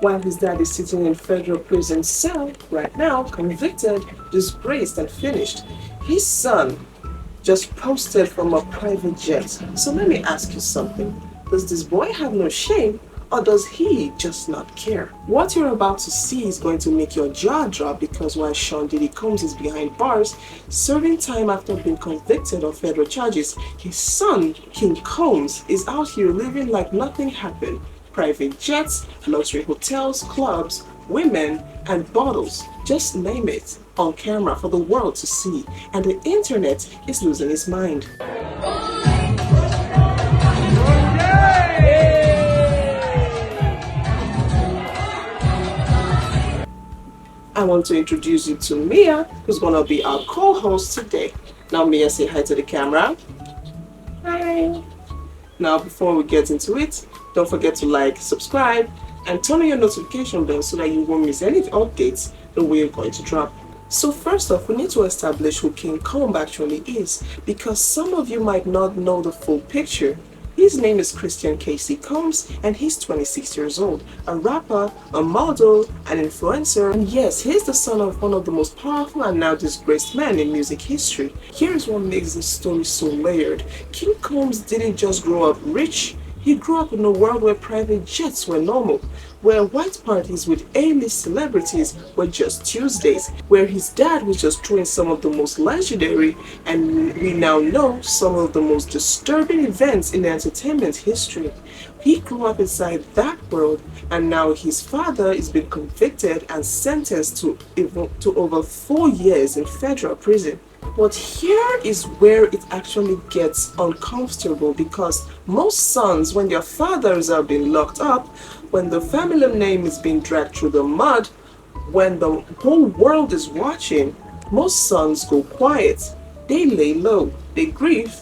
while his dad is sitting in federal prison cell right now, convicted, disgraced, and finished. His son just posted from a private jet. So let me ask you something. Does this boy have no shame, or does he just not care? What you're about to see is going to make your jaw drop, because while Sean Diddy Combs is behind bars, serving time after being convicted of federal charges, his son, King Combs, is out here living like nothing happened. Private jets, luxury hotels, clubs, women, and bottles, just name it, on camera for the world to see, and the internet is losing its mind. I want to introduce you to Mia, who's going to be our co-host today. Now, Mia, say hi to the camera. Hi. Now, before we get into it, don't forget to like, subscribe, and turn on your notification bell so that you won't miss any updates that we're going to drop. So first off, we need to establish who King Combs actually is, because some of you might not know the full picture. His name is Christian Casey Combs, and he's 26 years old, a rapper, a model, an influencer, and yes, he's the son of one of the most powerful and now disgraced men in music history. Here's what makes this story so layered. King Combs didn't just grow up rich, he grew up in a world where private jets were normal, where white parties with A-list celebrities were just Tuesdays, where his dad was just throwing some of the most legendary, and we now know, some of the most disturbing events in entertainment history. He grew up inside that world, and now his father is being convicted and sentenced to over 4 years in federal prison. But here is where it actually gets uncomfortable, because most sons, when their fathers are being locked up, when the family name is being dragged through the mud, when the whole world is watching, most sons go quiet. They lay low, they grieve,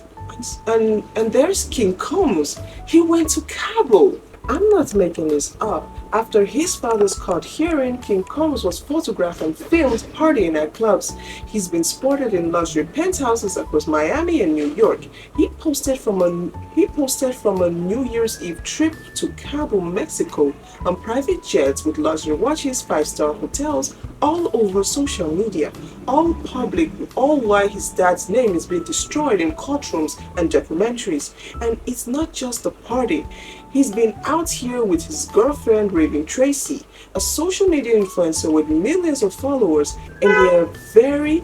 and there's King Combs. He went to Cabo. I'm not making this up. After his father's court hearing, King Combs was photographed and filmed partying at clubs. He's been spotted in luxury penthouses across Miami and New York. He posted from a New Year's Eve trip to Cabo, Mexico, on private jets with luxury watches, 5-star hotels, all over social media, all public, all while his dad's name is being destroyed in courtrooms and documentaries. And it's not just the party. He's been out here with his girlfriend, Raven Tracy, a social media influencer with millions of followers, and they are very,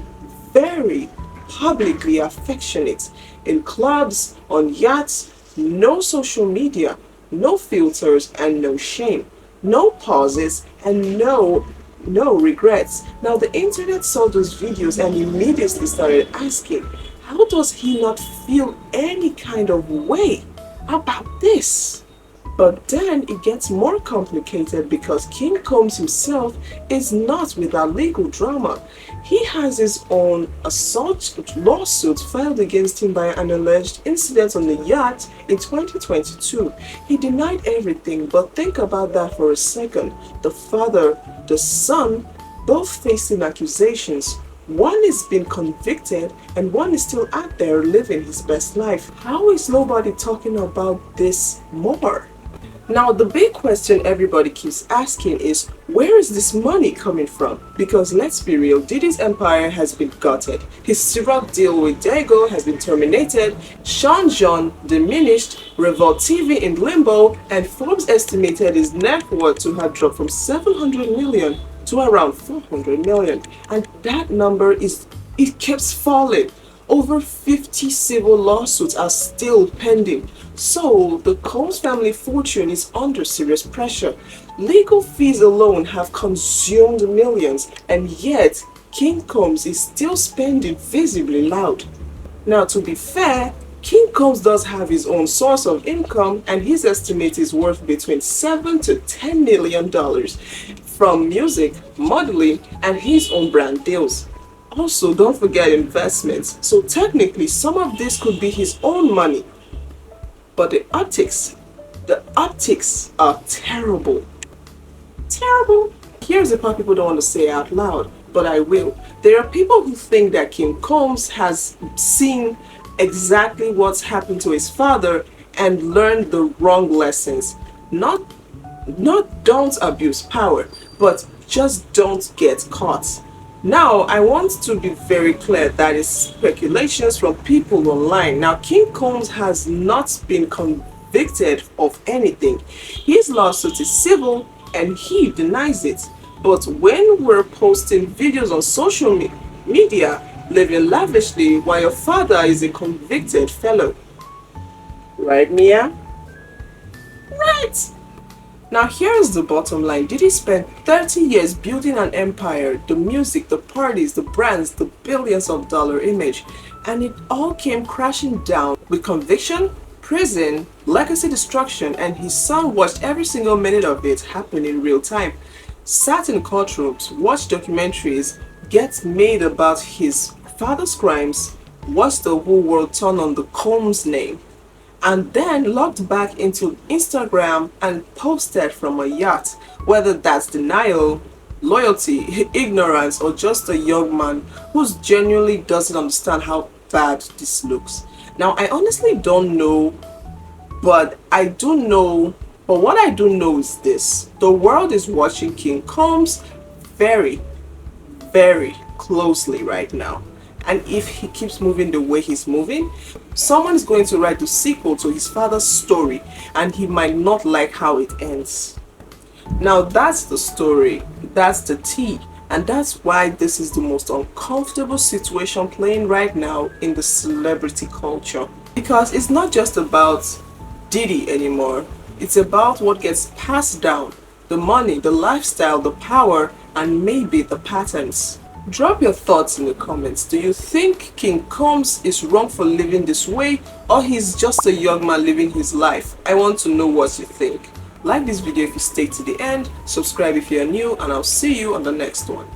very publicly affectionate. In clubs, on yachts, no social media, no filters, and no shame. No pauses, and no regrets. Now, the internet saw those videos and immediately started asking, how does he not feel any kind of way about this? But then it gets more complicated, because King Combs himself is not without legal drama. He has his own assault lawsuit filed against him by an alleged incident on the yacht in 2022. He denied everything, but think about that for a second. The father, the son, both facing accusations. One is being convicted and one is still out there living his best life. How is nobody talking about this more? Now, the big question everybody keeps asking is, where is this money coming from? Because let's be real, Diddy's empire has been gutted. His Ciroc deal with Dago has been terminated, Sean John diminished, Revolt TV in limbo, and Forbes estimated his net worth to have dropped from 700 million to around 400 million. And that number it keeps falling. Over 50 civil lawsuits are still pending. So the Combs family fortune is under serious pressure. Legal fees alone have consumed millions, and yet King Combs is still spending visibly loud. Now, to be fair, King Combs does have his own source of income, and his estimate is worth between $7 to $10 million from music, modeling, and his own brand deals. Also, don't forget investments. So technically, some of this could be his own money. But the optics are terrible. Terrible. Here's the part people don't want to say out loud, but I will. There are people who think that King Combs has seen exactly what's happened to his father and learned the wrong lessons. Not Not don't abuse power, but just don't get caught. Now, I want to be very clear that is speculations from people online. Now, King Combs has not been convicted of anything. His lawsuit is civil and he denies it. But when we're posting videos on social media, living lavishly while your father is a convicted fellow. Right, Mia? Right! Now here's the bottom line. Diddy spent 30 years building an empire, the music, the parties, the brands, the billions of dollar image, and it all came crashing down with conviction, prison, legacy destruction, and his son watched every single minute of it happen in real time. Sat in courtrooms, watched documentaries, get made about his father's crimes, watched the whole world turn on the Combs name, and then logged back into Instagram and posted from a yacht, whether that's denial, loyalty, ignorance, or just a young man who genuinely doesn't understand how bad this looks. Now, I honestly don't know, but I do know, but what I do know is this: the world is watching King Combs very, very closely right now. And if he keeps moving the way he's moving, someone is going to write the sequel to his father's story and he might not like how it ends. Now that's the story, that's the tea, and that's why this is the most uncomfortable situation playing right now in the celebrity culture. Because it's not just about Diddy anymore, it's about what gets passed down: the money, the lifestyle, the power, and maybe the patterns. Drop your thoughts in the comments. Do you think King Combs is wrong for living this way, or he's just a young man living his life? I want to know what you think. Like this video if you stay to the end, subscribe if you're new, and I'll see you on the next one.